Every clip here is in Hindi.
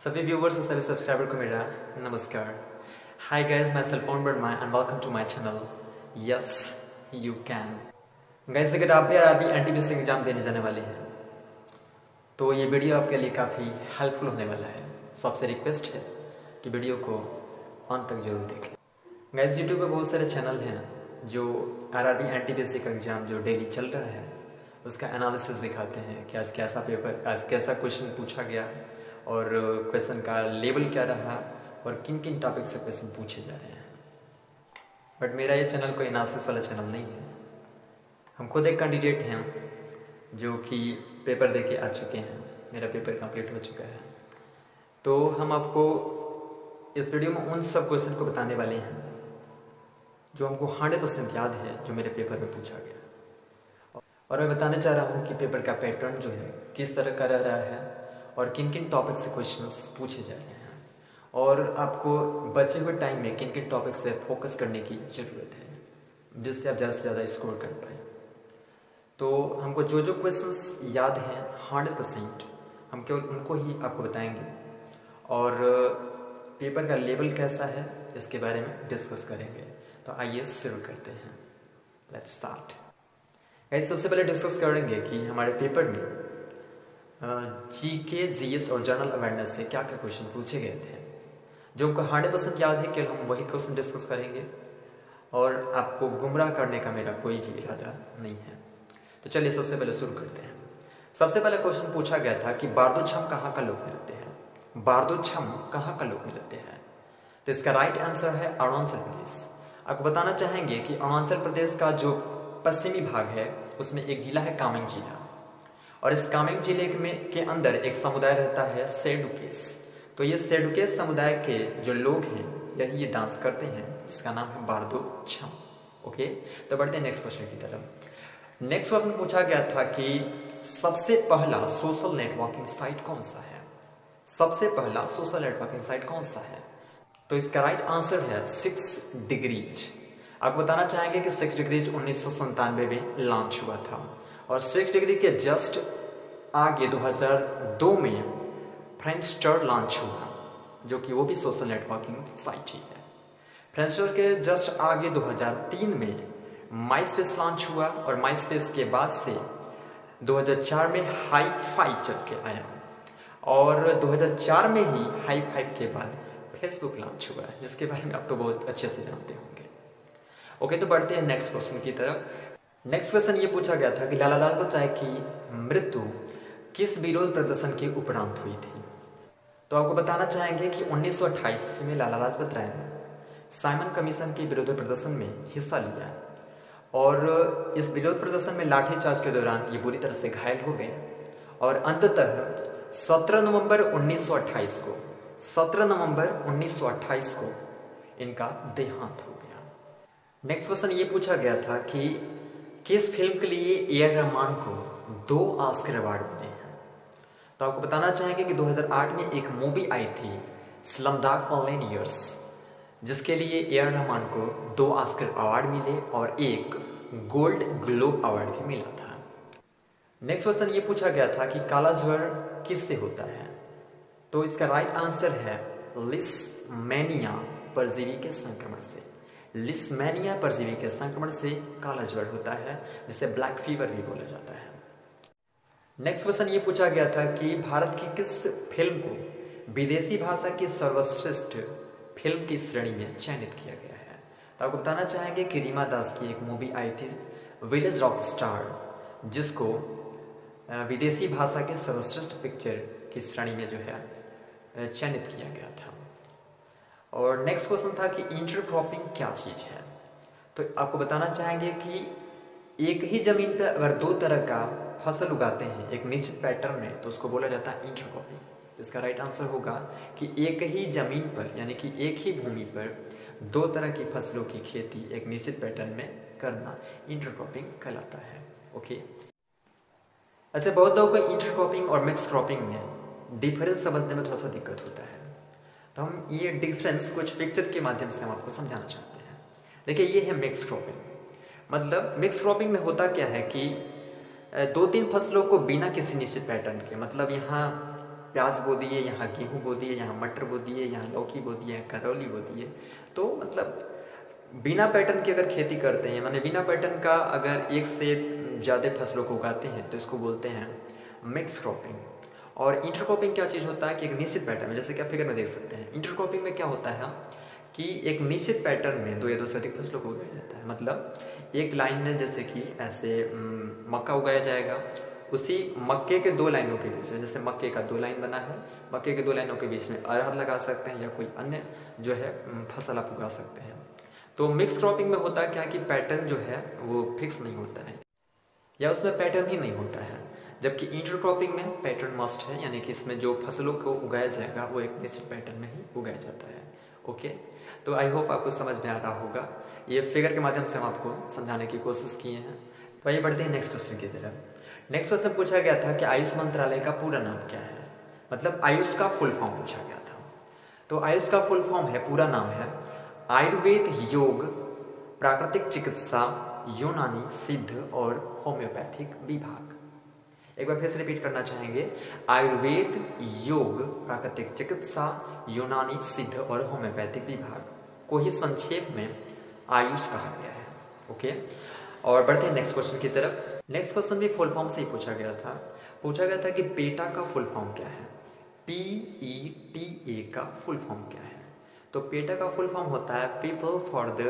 सभी व्यूवर्स और सभी सब्सक्राइबर को मेरा नमस्कार। हाय गाइस, मैं Salman Verma and welcome to my channel yes you can. Guys, अगर आप भी अभी एनटीपीसी एग्जाम देने जाने वाले हैं तो ये वीडियो आपके लिए काफ़ी हेल्पफुल होने वाला है। सो आपसे रिक्वेस्ट है कि वीडियो को अंत तक जरूर देखें। गाइस, यूट्यूब पे बहुत सारे चैनल हैं जो आरआरबी एनटीपीसी का एग्ज़ाम जो डेली चल रहा है उसका एनालिसिस दिखाते हैं कि आज कैसा पेपर, आज कैसा क्वेश्चन पूछा गया और क्वेश्चन का लेवल क्या रहा और किन किन टॉपिक से क्वेश्चन पूछे जा रहे हैं। बट मेरा ये चैनल कोई एनालिसिस वाला चैनल नहीं है। हम खुद एक कैंडिडेट हैं जो कि पेपर दे के आ चुके हैं। मेरा पेपर कंप्लीट हो चुका है। तो हम आपको इस वीडियो में उन सब क्वेश्चन को बताने वाले हैं जो हमको 100% याद है, जो मेरे पेपर में पूछा गया। और मैं बताने चाह रहा हूँ कि पेपर का पैटर्न जो है किस तरह का रह रहा है और किन किन टॉपिक से क्वेश्चंस पूछे जा रहे हैं और आपको बचे हुए टाइम में किन किन टॉपिक से फोकस करने की ज़रूरत है जिससे आप ज़्यादा से ज़्यादा स्कोर कर पाएँ। तो हमको जो जो क्वेश्चंस याद हैं 100% हम केवल उनको ही आपको बताएंगे और पेपर का लेवल कैसा है इसके बारे में डिस्कस करेंगे। तो आइए शुरू करते हैं। Let's start. गाइस, सबसे पहले डिस्कस करेंगे कि हमारे पेपर में जीके, जीएस और जनरल अवेयरनेस से क्या क्या क्वेश्चन पूछे गए थे। जो हमको 100% याद है केवल हम वही क्वेश्चन डिस्कस करेंगे और आपको गुमराह करने का मेरा कोई भी इरादा नहीं है। तो चलिए सबसे पहले शुरू करते हैं। सबसे पहले क्वेश्चन पूछा गया था कि बारदो-छम कहाँ का लोक नृत्य है। बारदो-छम कहाँ का लोक नृत्य है? तो इसका राइट आंसर है अरुणाचल प्रदेश। आपको बताना चाहेंगे कि अरुणाचल प्रदेश का जो पश्चिमी भाग है उसमें एक जिला है कामेंग जिला, और इस कामेंग जिले में के अंदर एक समुदाय रहता है सेडुकेस। तो ये सेडुकेस समुदाय के जो लोग हैं यही ये डांस करते हैं जिसका नाम है बारदो-छम। ओके, तो बढ़ते हैं नेक्स्ट क्वेश्चन की तरफ। नेक्स्ट क्वेश्चन पूछा गया था कि सबसे पहला सोशल नेटवर्किंग साइट कौन सा है। सबसे पहला सोशल नेटवर्किंग साइट कौन सा है? तो इसका राइट आंसर है 6 डिग्रीज। आपको बताना चाहेंगे कि 6 डिग्रीज 1997 में लॉन्च हुआ था और 6 डिग्री के जस्ट आगे 2002 में फ्रेंडस्टर लॉन्च हुआ, जो कि वो भी सोशल नेटवर्किंग साइट ही है। फ्रेंडस्टर के जस्ट आगे 2003 में माइस्पेस लॉन्च हुआ और माइस्पेस के बाद से 2004 में हाई फाइव चल के आया और 2004 में ही हाई फाइव के बाद फेसबुक लॉन्च हुआ, जिसके बारे में आप तो बहुत अच्छे से जानते होंगे। ओके, तो बढ़ते हैं नेक्स्ट क्वेश्चन की तरफ। नेक्स्ट क्वेश्चन ये पूछा गया था कि लाला लाजपत राय की मृत्यु किस विरोध प्रदर्शन के उपरांत हुई थी। तो आपको बताना चाहेंगे कि 1928 में लाला लाजपत राय ने साइमन कमीशन के विरोध प्रदर्शन में हिस्सा लिया और इस विरोध प्रदर्शन में लाठीचार्ज के दौरान ये बुरी तरह से घायल हो गए और अंततः 17 नवंबर 1928 को इनका देहांत हो गया। नेक्स्ट क्वेश्चन ये पूछा गया था कि किस फिल्म के लिए ए.आर. रहमान को 2 ऑस्कर अवार्ड मिले हैं। तो आपको बताना चाहेंगे कि 2008 में एक मूवी आई थी स्लमडॉग मिलियनेयर्स, जिसके लिए ए.आर. रहमान को 2 ऑस्कर अवार्ड मिले और एक गोल्ड ग्लोब अवार्ड भी मिला था। नेक्स्ट क्वेश्चन ये पूछा गया था कि काला ज्वर किससे होता है। तो इसका राइट आंसर है लिस्मेनिया परजीवी के संक्रमण से। लिस्मेनिया परजीवी के संक्रमण से काला ज्वर होता है, जिसे ब्लैक फीवर भी बोला जाता है। नेक्स्ट क्वेश्चन ये पूछा गया था कि भारत की किस फिल्म को विदेशी भाषा की सर्वश्रेष्ठ फिल्म की श्रेणी में चयनित किया गया है। तो आपको बताना चाहेंगे कि रीमा दास की एक मूवी आई थी विलेज रॉक स्टार, जिसको विदेशी भाषा के सर्वश्रेष्ठ पिक्चर की श्रेणी में जो है चयनित किया गया था। और नेक्स्ट क्वेश्चन था कि इंटरक्रॉपिंग क्या चीज़ है। तो आपको बताना चाहेंगे कि एक ही जमीन पर अगर 2 तरह का फसल उगाते हैं एक निश्चित पैटर्न में तो उसको बोला जाता है इंटरक्रॉपिंग। इसका राइट आंसर होगा कि एक ही जमीन पर यानी कि एक ही भूमि पर 2 तरह की फसलों की खेती एक निश्चित पैटर्न में करना इंटरक्रॉपिंग कहलाता है। ओके, अच्छा, बहुत लोगों को इंटरक्रॉपिंग और मिक्स क्रॉपिंग में डिफरेंस समझने में थोड़ा सा दिक्कत होता है। तो हम ये डिफरेंस कुछ पिक्चर के माध्यम से हम आपको समझाना चाहते हैं। देखिए, ये है मिक्स क्रॉपिंग। मतलब मिक्स क्रॉपिंग में होता क्या है कि 2-3 फसलों को बिना किसी निश्चित पैटर्न के, मतलब यहाँ प्याज बो दिए, यहाँ गेहूँ बो दिए, यहाँ मटर बो दिए, यहाँ लौकी बो दिए, यहाँ करौली बो दिए। तो मतलब बिना पैटर्न की अगर खेती करते हैं, माने बिना पैटर्न का अगर एक से ज़्यादा फसलों को उगाते हैं तो इसको बोलते हैं मिक्स क्रॉपिंग। और इंटरक्रॉपिंग क्या चीज़ होता है कि एक निश्चित पैटर्न में, जैसे कि आप फिगर में देख सकते हैं, इंटरक्रॉपिंग में क्या होता है कि एक निश्चित पैटर्न में दो या दो से अधिक फसलों को उगाया जाता है। मतलब एक लाइन में जैसे कि ऐसे मक्का उगाया जाएगा, उसी मक्के के दो लाइनों के बीच में, जैसे मक्के का दो लाइन बना है, मक्के के दो लाइनों के बीच में अरहर लगा सकते हैं या कोई अन्य जो है फसल आप उगा सकते हैं। तो मिक्स क्रॉपिंग में होता क्या कि पैटर्न जो है वो फिक्स नहीं होता है या उसमें पैटर्न ही नहीं होता है, जबकि इंटरक्रॉपिंग में पैटर्न मस्ट है, यानी कि इसमें जो फसलों को उगाया जाएगा वो एक निश्चित पैटर्न में ही उगाया जाता है। ओके, तो आई होप आपको समझ में आ रहा होगा। ये फिगर के माध्यम से हम आपको समझाने की कोशिश किए हैं। तो आइए बढ़ते हैं नेक्स्ट क्वेश्चन की तरफ। नेक्स्ट क्वेश्चन पूछा गया था कि आयुष मंत्रालय का पूरा नाम क्या है, मतलब आयुष का फुल फॉर्म पूछा गया था। तो आयुष का फुल फॉर्म है, पूरा नाम है आयुर्वेद, योग, प्राकृतिक चिकित्सा, यूनानी, सिद्ध और होम्योपैथिक विभाग। एक बार फिर से रिपीट करना चाहेंगे, आयुर्वेद, योग, प्राकृतिक चिकित्सा, यूनानी, सिद्ध और होम्योपैथिक विभाग को ही संक्षेप में आयुष कहा गया है। ओके, और बढ़ते हैं नेक्स्ट क्वेश्चन की तरफ। नेक्स्ट क्वेश्चन भी फुल फॉर्म से ही पूछा गया था कि पेटा का फुल फॉर्म क्या है, PETA का फुल फॉर्म क्या है। तो पेटा का फुल फॉर्म होता है people for the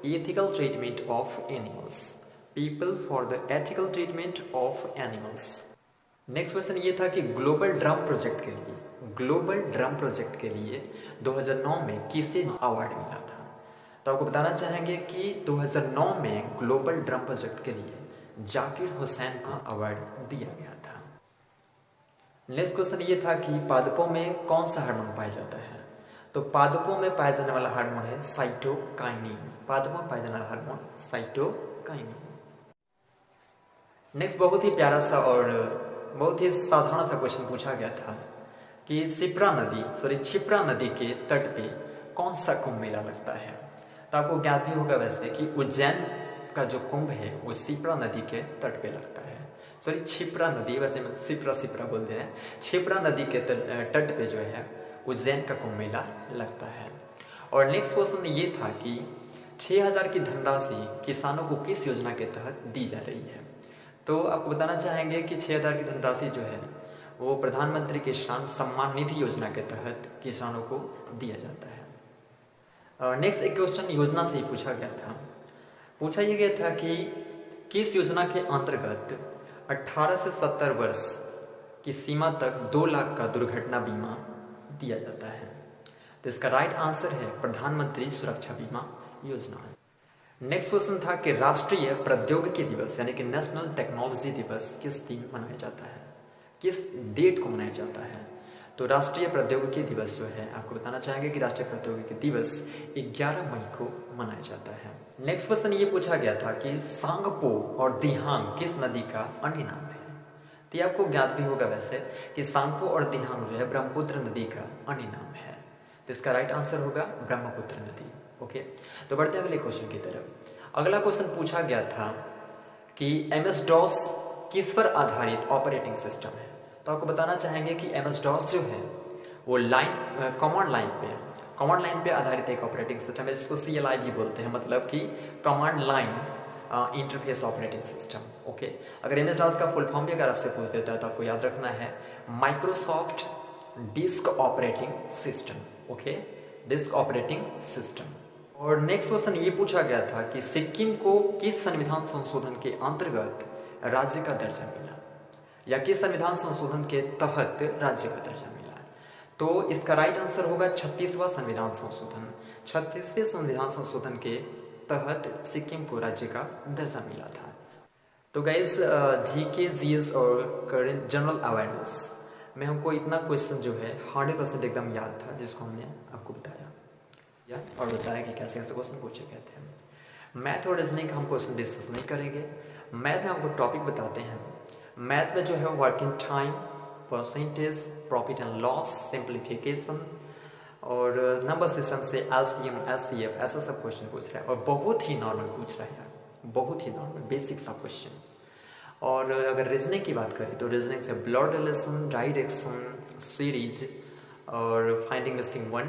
ethical treatment of animals, people for the ethical treatment of animals. Next question ये था कि ग्लोबल ड्रम प्रोजेक्ट के लिए 2009 में किसे अवार्ड मिला था। तो आपको बताना चाहेंगे कि 2009 में ग्लोबल ड्रम प्रोजेक्ट के लिए जाकिर हुसैन को अवार्ड दिया गया था। नेक्स्ट क्वेश्चन ये था कि पादपों में कौन सा हार्मोन पाया जाता है। तो पादपों में पाया जाने वाला हार्मोन है साइटोकाइनिन, पादपों में पाया जाने वाला हार्मोन साइटोकाइनिन। नेक्स्ट बहुत ही प्यारा सा और बहुत ही साधारण सा क्वेश्चन पूछा गया था कि क्षिप्रा नदी के तट पे कौन सा कुंभ मेला लगता है। तो आपको ज्ञात भी होगा वैसे कि उज्जैन का जो कुंभ है वो क्षिप्रा नदी के तट पे लगता है। क्षिप्रा नदी, वैसे मैं सिप्रा बोल दे रहे हैं, क्षिप्रा नदी के तट पे जो है उज्जैन का कुंभ मेला लगता है। और नेक्स्ट क्वेश्चन ये था कि 6000 की धनराशि किसानों को किस योजना के तहत दी जा रही है। तो आपको बताना चाहेंगे कि 6000 की धनराशि जो है वो प्रधानमंत्री किसान सम्मान निधि योजना के तहत किसानों को दिया जाता है। नेक्स्ट एक क्वेश्चन योजना से ही पूछा ये गया था कि किस योजना के अंतर्गत 18 से 70 वर्ष की सीमा तक 2 लाख का दुर्घटना बीमा दिया जाता है। तो इसका राइट आंसर है प्रधानमंत्री सुरक्षा बीमा योजना। नेक्स्ट क्वेश्चन था कि राष्ट्रीय प्रौद्योगिकी दिवस यानी कि नेशनल टेक्नोलॉजी दिवस किस दिन मनाया जाता है, किस डेट को मनाया जाता है। तो राष्ट्रीय प्रौद्योगिकी दिवस जो है आपको बताना चाहेंगे कि राष्ट्रीय प्रौद्योगिकी दिवस 11 मई को मनाया जाता है। नेक्स्ट क्वेश्चन ये पूछा गया था कि सांगपो और दिहांग किस नदी का अन्य नाम है। तो ये आपको ज्ञात भी होगा वैसे कि सांगपो और दिहांग जो है ब्रह्मपुत्र नदी का अन्य नाम है। तो इसका राइट आंसर होगा ब्रह्मपुत्र नदी। ओके, तो बढ़ते हैं अगले क्वेश्चन की तरफ। अगला क्वेश्चन पूछा गया था कि MS-DOS किस पर आधारित ऑपरेटिंग सिस्टम है। तो आपको बताना चाहेंगे कि MS-DOS जो है वो कमांड लाइन पे आधारित एक ऑपरेटिंग सिस्टम है, जिसको CLI भी बोलते हैं, मतलब कि command line interface operating system. Okay, अगर MS-DOS का फुल फॉर्म भी अगर आपसे पूछ देता है तो आपको याद रखना है Microsoft disk operating system. Okay, disk operating system. और नेक्स्ट क्वेश्चन ये पूछा गया था कि सिक्किम को किस संविधान संशोधन के अंतर्गत राज्य का दर्जा मिला, या किस संविधान संशोधन के तहत राज्य का दर्जा मिला। तो इसका राइट आंसर होगा 36वां संविधान संशोधन। 36वें संविधान संशोधन के तहत सिक्किम को राज्य का दर्जा मिला था। तो गाइस GK, GS और करंट जनरल अवेयरनेस में हमको इतना क्वेश्चन जो है 100% एकदम याद था, जिसको हमने आपको बताया और बताया कि कैसे कैसे क्वेश्चन पूछे गए थे। मैथ और रीजनिंग हम क्वेश्चन डिस्कस नहीं करेंगे। मैथ में आपको टॉपिक बताते हैं। मैथ में जो है working time, percentage, profit and loss, simplification और नंबर सिस्टम से LCM, SCF ऐसा सब क्वेश्चन पूछ रहा है, और बहुत ही नॉर्मल पूछ रहा है, बहुत ही नॉर्मल बेसिक सा क्वेश्चन। और अगर रीजनिंग की बात करें तो रीजनिंग से ब्लड रिलेशन, डायरेक्शन, सीरीज और फाइंडिंग मिसिंग वन,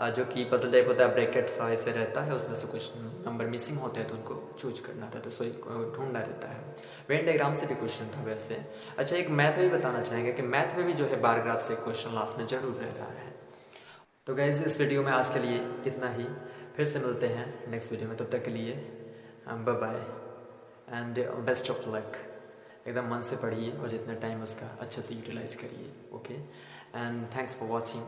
जो कि पजल टाइप होता है, ब्रैकेट सा ऐसे रहता है, उसमें से कुछ नंबर मिसिंग होते हैं तो उनको चूज करना रहता है, सॉरी ढूंढना रहता है। वेन डायग्राम से भी क्वेश्चन था वैसे। अच्छा, एक मैथ में भी बताना चाहेंगे कि मैथ में भी जो है बार ग्राफ से क्वेश्चन लास्ट में जरूर रह रहा है। तो गाइज इस वीडियो में आज के लिए इतना ही, फिर से मिलते हैं नेक्स्ट वीडियो में, तब तक के लिए bye bye and best of luck. एकदम मन से पढ़िए और जितना टाइम उसका अच्छे से यूटिलाइज करिए। Okay and thanks for watching.